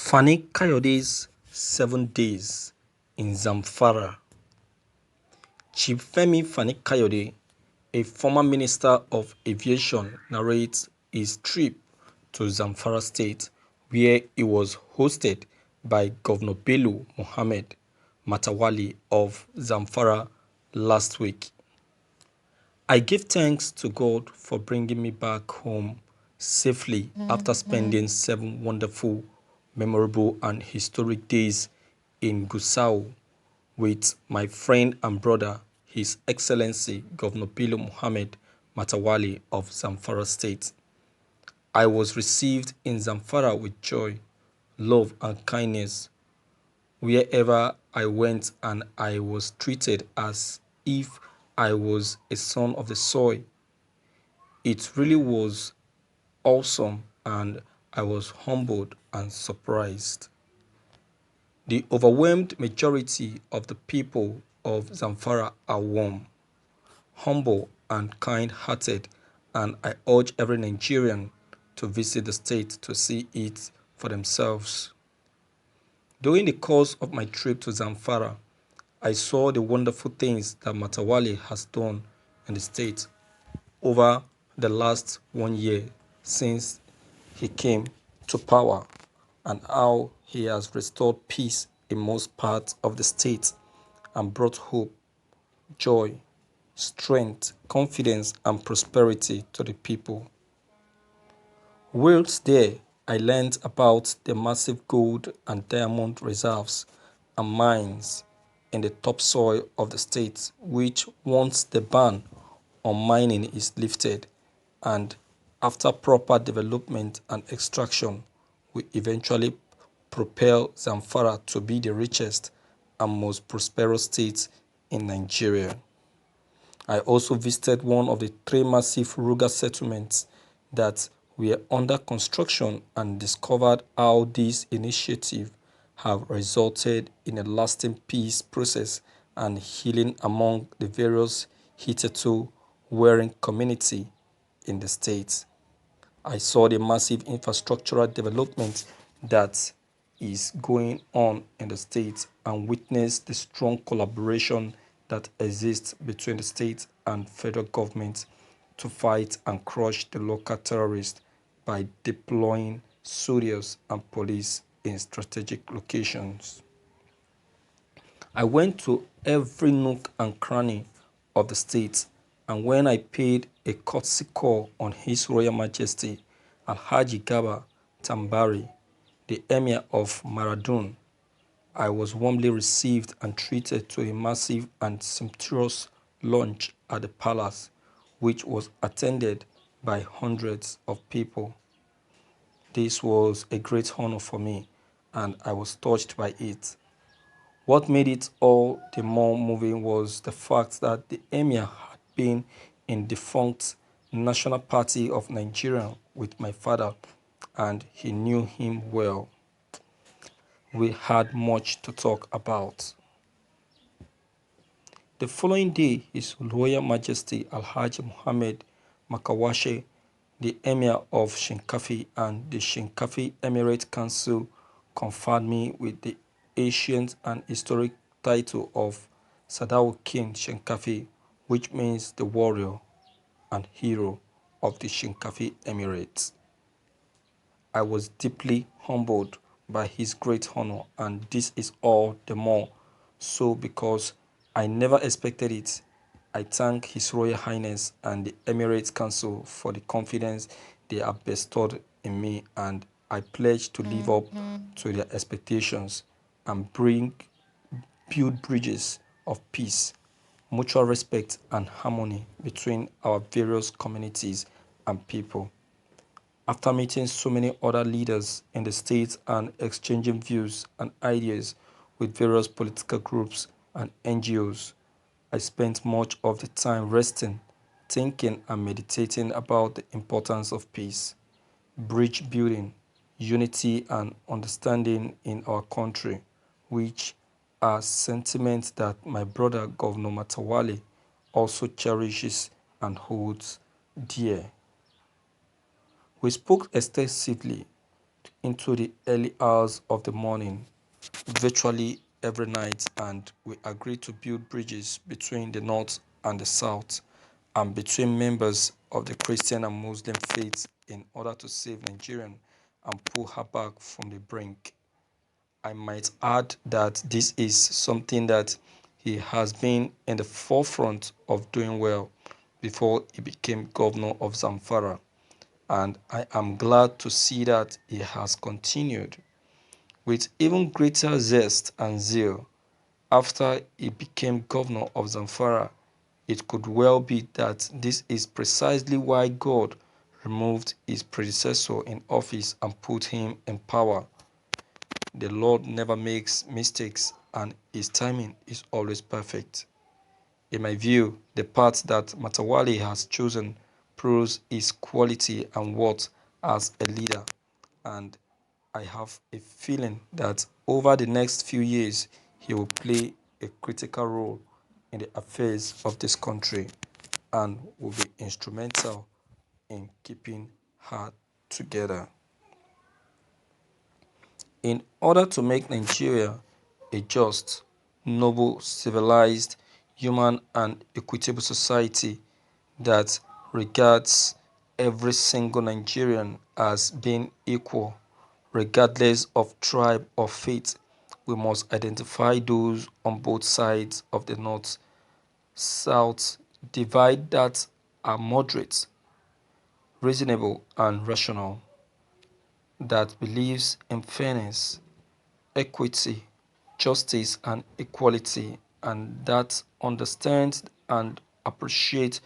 Fani Kayode's 7 days in Zamfara. Chief Fani Kayode, a former Minister of Aviation, narrates his trip to Zamfara State, where he was hosted by Governor Bello Mohammed Matawali of Zamfara last week. I give thanks to God for bringing me back home safely after spending 7 wonderful, memorable, and historic days in Gusau with my friend and brother, His Excellency Governor Bello Mohammed Matawali of Zamfara State. I was received in Zamfara with joy, love, and kindness wherever I went, and I was treated as if I was a son of the soil. It really was awesome, and I was humbled and surprised. The overwhelming majority of the people of Zamfara are warm, humble, and kind-hearted, and I urge every Nigerian to visit the state to see it for themselves. During the course of my trip to Zamfara, I saw the wonderful things that Matawali has done in the state over the last 1 year since he came to power, and how he has restored peace in most parts of the state and brought hope, joy, strength, confidence, and prosperity to the people. Whilst there, I learned about the massive gold and diamond reserves and mines in the topsoil of the state, which, once the ban on mining is lifted and after proper development and extraction, will eventually propel Zamfara to be the richest and most prosperous state in Nigeria. I also visited one of the 3 massive rural settlements that were under construction and discovered how these initiatives have resulted in a lasting peace process and healing among the various hitherto warring communities in the state. I saw the massive infrastructural development that is going on in the state and witnessed the strong collaboration that exists between the state and federal government to fight and crush the local terrorists by deploying soldiers and police in strategic locations. I went to every nook and cranny of the state, and when I paid a courtesy call on His Royal Majesty Alhaji Gaba Tambari, the Emir of Maradun, I was warmly received and treated to a massive and sumptuous lunch at the palace, which was attended by hundreds of people. This was a great honor for me, and I was touched by it. What made it all the more moving was the fact that the emir had been in defunct National Party of Nigeria with my father, and he knew him well. We had much to talk about. The following day, His Royal Majesty Alhaji Muhammad Makawashe, the Emir of Shinkafi, and the Shinkafi Emirate Council conferred me with the ancient and historic title of Sadaukin Shinkafi, which means the warrior and hero of the Shinkafi Emirates. I was deeply humbled by his great honor, and this is all the more so because I never expected it. I thank His Royal Highness and the Emirates Council for the confidence they have bestowed in me, and I pledge to live up to their expectations and build bridges of peace, mutual respect, and harmony between our various communities and people. After meeting so many other leaders in the state and exchanging views and ideas with various political groups and NGOs, I spent much of the time resting, thinking, and meditating about the importance of peace, bridge building, unity, and understanding in our country, which are sentiments that my brother Governor Matawale also cherishes and holds dear. We spoke extensively into the early hours of the morning, virtually every night, and we agreed to build bridges between the North and the South and between members of the Christian and Muslim faiths in order to save Nigeria and pull her back from the brink. I might add that this is something that he has been in the forefront of doing well before he became governor of Zamfara, and I am glad to see that he has continued with even greater zest and zeal after he became governor of Zamfara. It could well be that this is precisely why God removed his predecessor in office and put him in power. The Lord never makes mistakes and his timing is always perfect. In my view, the path that Matawale has chosen proves his quality and worth as a leader, and I have a feeling that over the next few years he will play a critical role in the affairs of this country and will be instrumental in keeping her together. In order to make Nigeria a just, noble, civilized, human, and equitable society that regards every single Nigerian as being equal, regardless of tribe or faith, we must identify those on both sides of the North South divide that are moderate, reasonable, and rational, that believes in fairness, equity, justice, and equality, and that understands and appreciates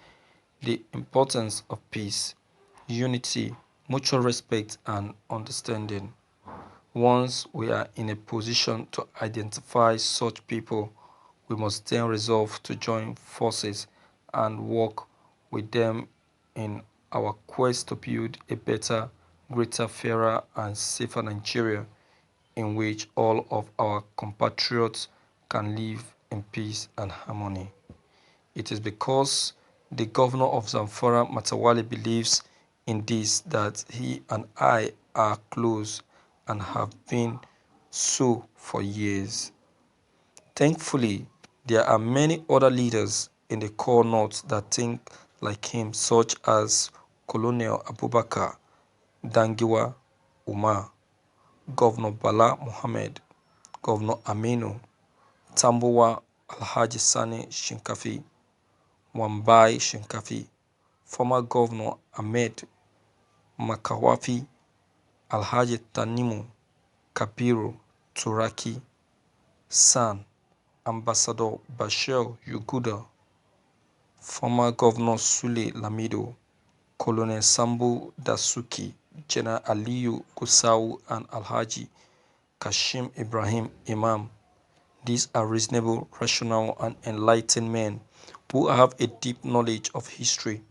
the importance of peace, unity, mutual respect, and understanding. Once we are in a position to identify such people, we must then resolve to join forces and work with them in our quest to build a better, greater, fairer, and safer Nigeria in which all of our compatriots can live in peace and harmony. It is because the governor of Zamfara, Matawale, believes in this that he and I are close and have been so for years. Thankfully, there are many other leaders in the core north that think like him, such as Colonel Abubakar Dangiwa Umar, Governor Bala Mohammed, Governor Aminu, Tambuwa Alhaji Sani Shinkafi, Wambai Shinkafi, former Governor Ahmed Makawafi, Alhaji Tanimu Kabiru Turaki, San, Ambassador Bashir Yuguda, former Governor Sule Lamido, Colonel Sambu Dasuki, General Aliyu Gusau, and Alhaji Kashim Ibrahim Imam. These are reasonable, rational, and enlightened men who have a deep knowledge of history,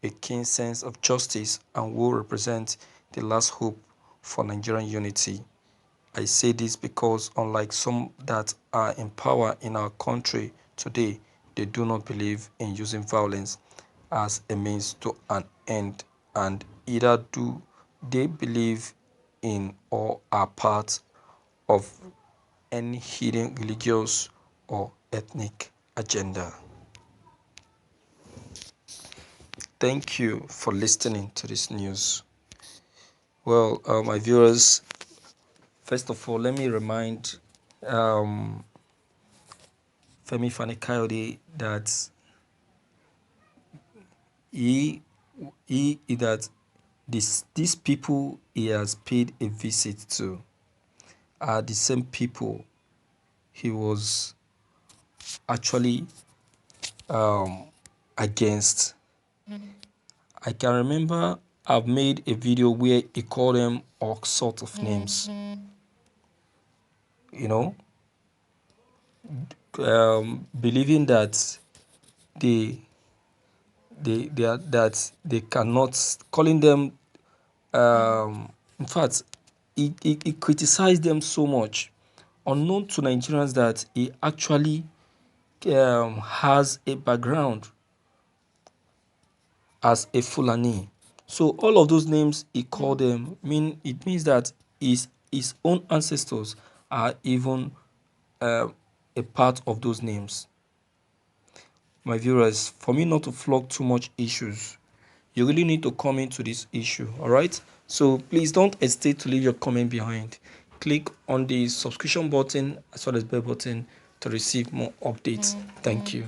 a keen sense of justice, and will represent the last hope for Nigerian unity. I say this because unlike some that are in power in our country today, they do not believe in using violence as a means to an end, and either do they believe in or are part of any hidden religious or ethnic agenda. Thank you for listening to this news. Well, my viewers, first of all, let me remind Fani Kayode that he that these people he has paid a visit to are the same people he was actually against. I can remember I've made a video where he called them all sorts of names, you know, believing that they that they cannot, calling them in fact he criticized them so much, unknown to Nigerians that he actually has a background as a Fulani. So all of those names he called them means that his own ancestors are even a part of those names. My viewers, for me not to flog too much issues, you really need to come into this issue. All right, so please don't hesitate to leave your comment behind. Click on the subscription button as well as bell button to receive more updates. Thank you.